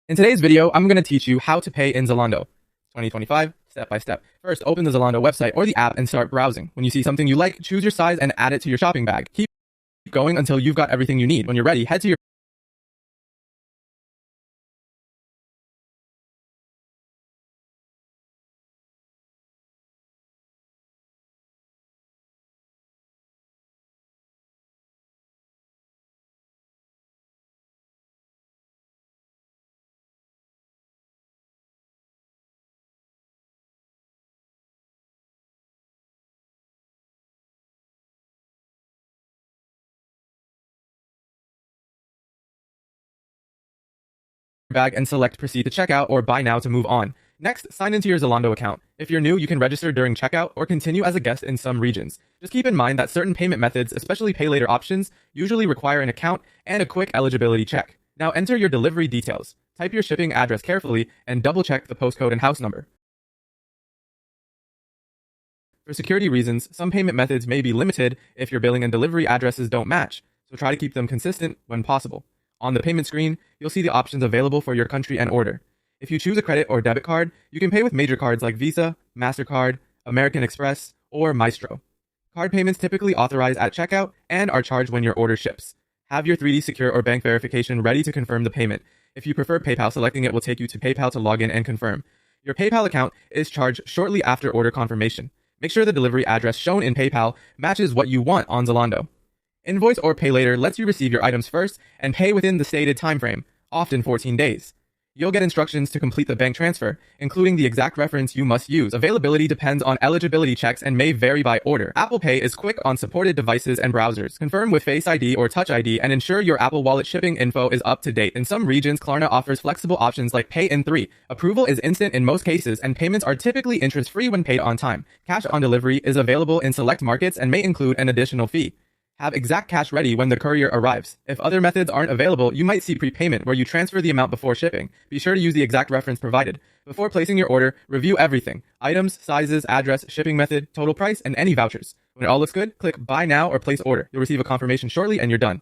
In today's video, I'm going to teach you how to pay in Zalando 2025 step by step. First, open the Zalando website or the app and start browsing. When you see something you like, choose your size and add it to your shopping bag. Keep going until you've got everything you need. When you're ready, head to your bag and select proceed to checkout or buy now to move on. Next, sign into your Zalando account. If you're new, you can register during checkout or continue as a guest in some regions. Just keep in mind that certain payment methods, especially pay later options, usually require an account and a quick eligibility check. Now enter your delivery details. Type your shipping address carefully and double check the postcode and house number. For security reasons, some payment methods may be limited if your billing and delivery addresses don't match, so try to keep them consistent when possible. On the payment screen, you'll see the options available for your country and order. If you choose a credit or debit card, you can pay with major cards like Visa, MasterCard, American Express, or Maestro. Card payments typically authorize at checkout and are charged when your order ships. Have your 3D Secure or bank verification ready to confirm the payment. If you prefer PayPal, selecting it will take you to PayPal to log in and confirm. Your PayPal account is charged shortly after order confirmation. Make sure the delivery address shown in PayPal matches what you want on Zalando. Invoice or pay later lets you receive your items first and pay within the stated time frame, often 14 days. You'll get instructions to complete the bank transfer, including the exact reference you must use. Availability depends on eligibility checks and may vary by order. Apple Pay is quick on supported devices and browsers. Confirm with Face ID or Touch ID and ensure your Apple Wallet shipping info is up to date. In some regions, Klarna offers flexible options like Pay in 3. Approval is instant in most cases, and payments are typically interest-free when paid on time. Cash on delivery is available in select markets and may include an additional fee. Have exact cash ready when the courier arrives. If other methods aren't available, you might see prepayment where you transfer the amount before shipping. Be sure to use the exact reference provided. Before placing your order, review everything: items, sizes, address, shipping method, total price, and any vouchers. When it all looks good, click buy now or place order. You'll receive a confirmation shortly and you're done.